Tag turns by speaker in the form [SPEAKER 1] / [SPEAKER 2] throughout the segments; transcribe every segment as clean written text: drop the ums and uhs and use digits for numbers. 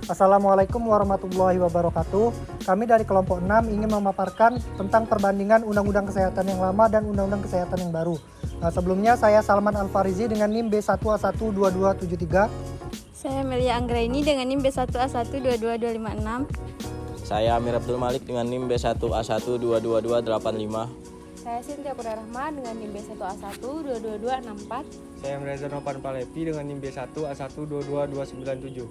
[SPEAKER 1] Assalamualaikum warahmatullahi wabarakatuh. Kami dari kelompok 6 ingin memaparkan tentang perbandingan Undang-Undang Kesehatan yang lama dan Undang-Undang Kesehatan yang baru. Sebelumnya saya Salman Al-Farizi dengan NIM B1A12273.
[SPEAKER 2] Saya Melia Anggraini dengan NIM B1A12226.
[SPEAKER 3] Saya Amir Abdul Malik dengan NIM B1A1222285.
[SPEAKER 2] Saya Sintia Kudarahma dengan NIM B1A1222264.
[SPEAKER 4] Saya Reza Nopan Palevi dengan NIM B1A1222297.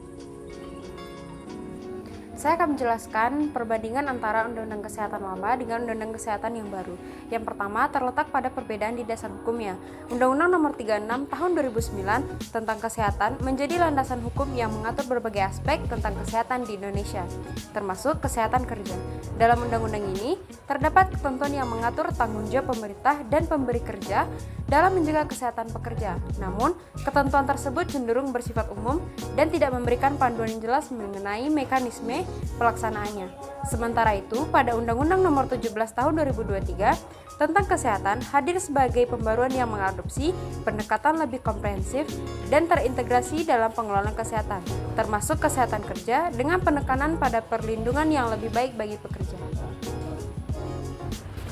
[SPEAKER 5] Saya akan menjelaskan perbandingan antara Undang-Undang Kesehatan lama dengan Undang-Undang Kesehatan yang baru. Yang pertama terletak pada perbedaan di dasar hukumnya. Undang-Undang Nomor 36 Tahun 2009 tentang kesehatan menjadi landasan hukum yang mengatur berbagai aspek tentang kesehatan di Indonesia, termasuk kesehatan kerja. Dalam undang-undang ini terdapat ketentuan yang mengatur tanggung jawab pemerintah dan pemberi kerja dalam menjaga kesehatan pekerja. Namun, ketentuan tersebut cenderung bersifat umum dan tidak memberikan panduan yang jelas mengenai mekanisme pelaksanaannya. Sementara itu, pada Undang-Undang Nomor 17 Tahun 2023 tentang kesehatan hadir sebagai pembaruan yang mengadopsi pendekatan lebih komprehensif dan terintegrasi dalam pengelolaan kesehatan, termasuk kesehatan kerja dengan penekanan pada perlindungan yang lebih baik bagi pekerja.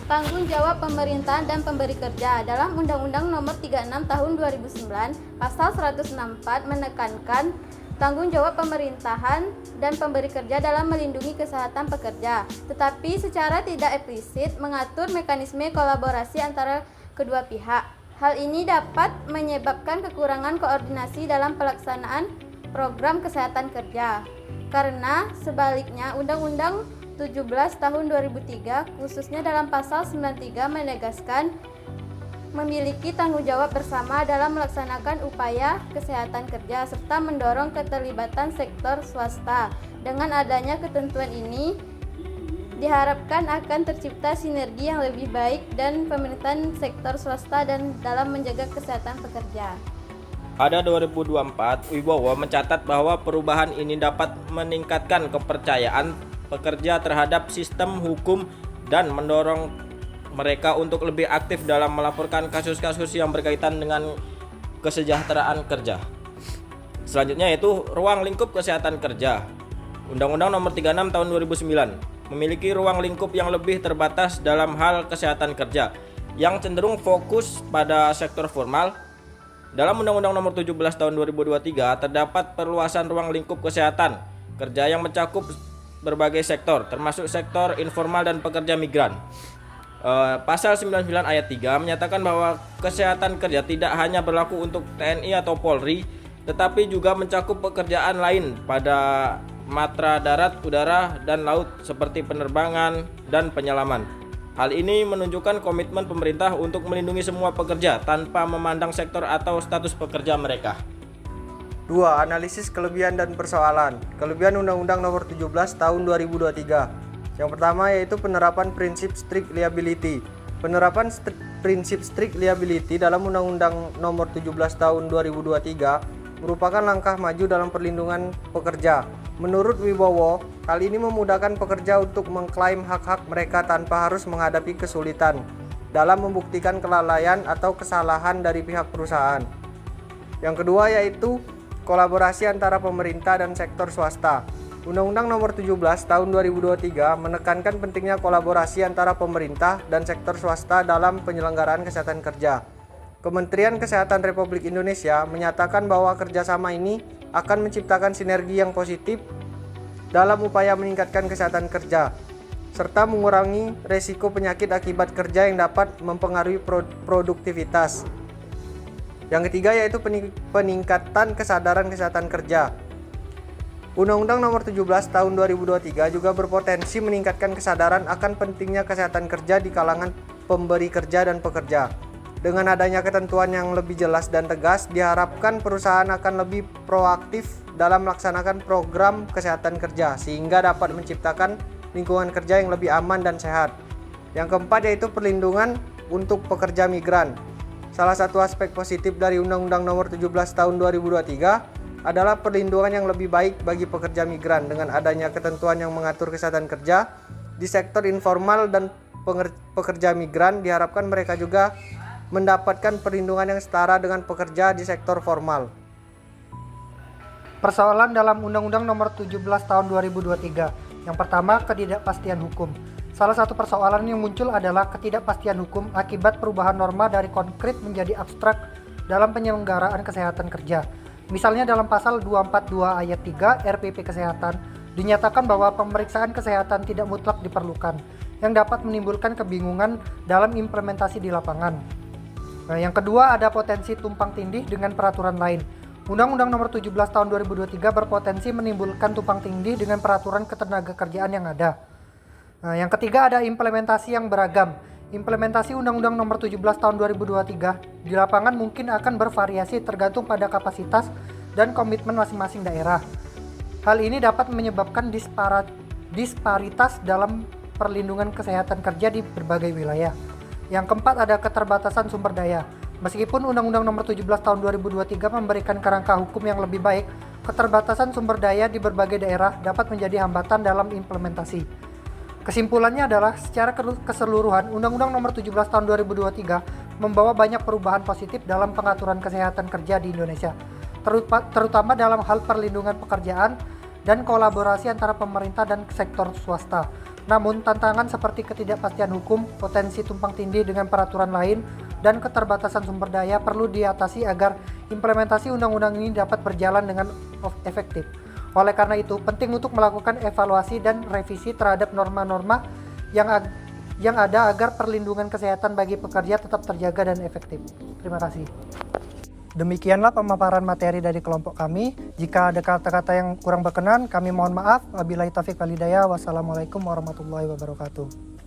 [SPEAKER 2] Tanggung jawab pemerintah dan pemberi kerja dalam Undang-Undang Nomor 36 Tahun 2009 Pasal 164 menekankan tanggung jawab pemerintahan dan pemberi kerja dalam melindungi kesehatan pekerja, tetapi secara tidak eksplisit mengatur mekanisme kolaborasi antara kedua pihak. Hal ini dapat menyebabkan kekurangan koordinasi dalam pelaksanaan program kesehatan kerja. Karena sebaliknya Undang-Undang 17 tahun 2003 khususnya dalam pasal 93 menegaskan memiliki tanggung jawab bersama dalam melaksanakan upaya kesehatan kerja serta mendorong keterlibatan sektor swasta. Dengan adanya ketentuan ini diharapkan akan tercipta sinergi yang lebih baik dan pemerintahan sektor swasta dan dalam menjaga kesehatan pekerja.
[SPEAKER 3] Pada 2024, Wibowo mencatat bahwa perubahan ini dapat meningkatkan kepercayaan pekerja terhadap sistem hukum dan mendorong mereka untuk lebih aktif dalam melaporkan kasus-kasus yang berkaitan dengan kesejahteraan kerja. Selanjutnya yaitu ruang lingkup kesehatan kerja. Undang-Undang Nomor 36 Tahun 2009 memiliki ruang lingkup yang lebih terbatas dalam hal kesehatan kerja yang cenderung fokus pada sektor formal. Dalam Undang-Undang Nomor 17 Tahun 2023 terdapat perluasan ruang lingkup kesehatan kerja yang mencakup berbagai sektor, termasuk sektor informal dan pekerja migran. Pasal 99 ayat 3 menyatakan bahwa kesehatan kerja tidak hanya berlaku untuk TNI atau Polri, tetapi juga mencakup pekerjaan lain pada matra darat, udara, dan laut seperti penerbangan dan penyelaman. Hal ini menunjukkan komitmen pemerintah untuk melindungi semua pekerja tanpa memandang sektor atau status pekerja mereka.
[SPEAKER 4] 2. Analisis kelebihan dan persoalan. Kelebihan Undang-Undang Nomor 17 Tahun 2023. Yang pertama yaitu penerapan prinsip strict liability. Penerapan prinsip strict liability dalam Undang-Undang Nomor 17 Tahun 2023 merupakan langkah maju dalam perlindungan pekerja. Menurut Wibowo, hal ini memudahkan pekerja untuk mengklaim hak-hak mereka tanpa harus menghadapi kesulitan dalam membuktikan kelalaian atau kesalahan dari pihak perusahaan. Yang kedua yaitu kolaborasi antara pemerintah dan sektor swasta. Undang-Undang Nomor 17 Tahun 2023 menekankan pentingnya kolaborasi antara pemerintah dan sektor swasta dalam penyelenggaraan kesehatan kerja. Kementerian Kesehatan Republik Indonesia menyatakan bahwa kerjasama ini akan menciptakan sinergi yang positif dalam upaya meningkatkan kesehatan kerja, serta mengurangi resiko penyakit akibat kerja yang dapat mempengaruhi produktivitas. Yang ketiga yaitu peningkatan kesadaran kesehatan kerja. Undang-Undang Nomor 17 Tahun 2023 juga berpotensi meningkatkan kesadaran akan pentingnya kesehatan kerja di kalangan pemberi kerja dan pekerja. Dengan adanya ketentuan yang lebih jelas dan tegas, diharapkan perusahaan akan lebih proaktif dalam melaksanakan program kesehatan kerja sehingga dapat menciptakan lingkungan kerja yang lebih aman dan sehat. Yang keempat yaitu perlindungan untuk pekerja migran. Salah satu aspek positif dari Undang-Undang Nomor 17 Tahun 2023 adalah perlindungan yang lebih baik bagi pekerja migran dengan adanya ketentuan yang mengatur kesehatan kerja di sektor informal dan pekerja migran diharapkan mereka juga mendapatkan perlindungan yang setara dengan pekerja di sektor formal.
[SPEAKER 1] Persoalan dalam Undang-Undang Nomor 17 Tahun 2023. Yang pertama, ketidakpastian hukum. Salah satu persoalan yang muncul adalah ketidakpastian hukum akibat perubahan norma dari konkret menjadi abstrak dalam penyelenggaraan kesehatan kerja. Misalnya dalam pasal 242 ayat 3 RPP Kesehatan dinyatakan bahwa pemeriksaan kesehatan tidak mutlak diperlukan, yang dapat menimbulkan kebingungan dalam implementasi di lapangan. Nah, yang kedua ada potensi tumpang tindih dengan peraturan lain. Undang-Undang Nomor 17 Tahun 2023 berpotensi menimbulkan tumpang tindih dengan peraturan ketenagakerjaan yang ada. Nah, yang ketiga ada implementasi yang beragam. Implementasi Undang-Undang Nomor 17 Tahun 2023 di lapangan mungkin akan bervariasi tergantung pada kapasitas dan komitmen masing-masing daerah. Hal ini dapat menyebabkan disparitas dalam perlindungan kesehatan kerja di berbagai wilayah. Yang keempat ada keterbatasan sumber daya. Meskipun Undang-Undang Nomor 17 Tahun 2023 memberikan kerangka hukum yang lebih baik, keterbatasan sumber daya di berbagai daerah dapat menjadi hambatan dalam implementasi. Kesimpulannya adalah secara keseluruhan Undang-Undang Nomor 17 Tahun 2023 membawa banyak perubahan positif dalam pengaturan kesehatan kerja di Indonesia, terutama dalam hal perlindungan pekerjaan dan kolaborasi antara pemerintah dan sektor swasta. Namun, tantangan seperti ketidakpastian hukum, potensi tumpang tindih dengan peraturan lain, dan keterbatasan sumber daya perlu diatasi agar implementasi undang-undang ini dapat berjalan dengan efektif. Oleh karena itu, penting untuk melakukan evaluasi dan revisi terhadap norma-norma yang ada agar perlindungan kesehatan bagi pekerja tetap terjaga dan efektif. Terima kasih. Demikianlah pemaparan materi dari kelompok kami. Jika ada kata-kata yang kurang berkenan, kami mohon maaf. Wabillahi taufiq wal hidayah. Wassalamualaikum warahmatullahi wabarakatuh.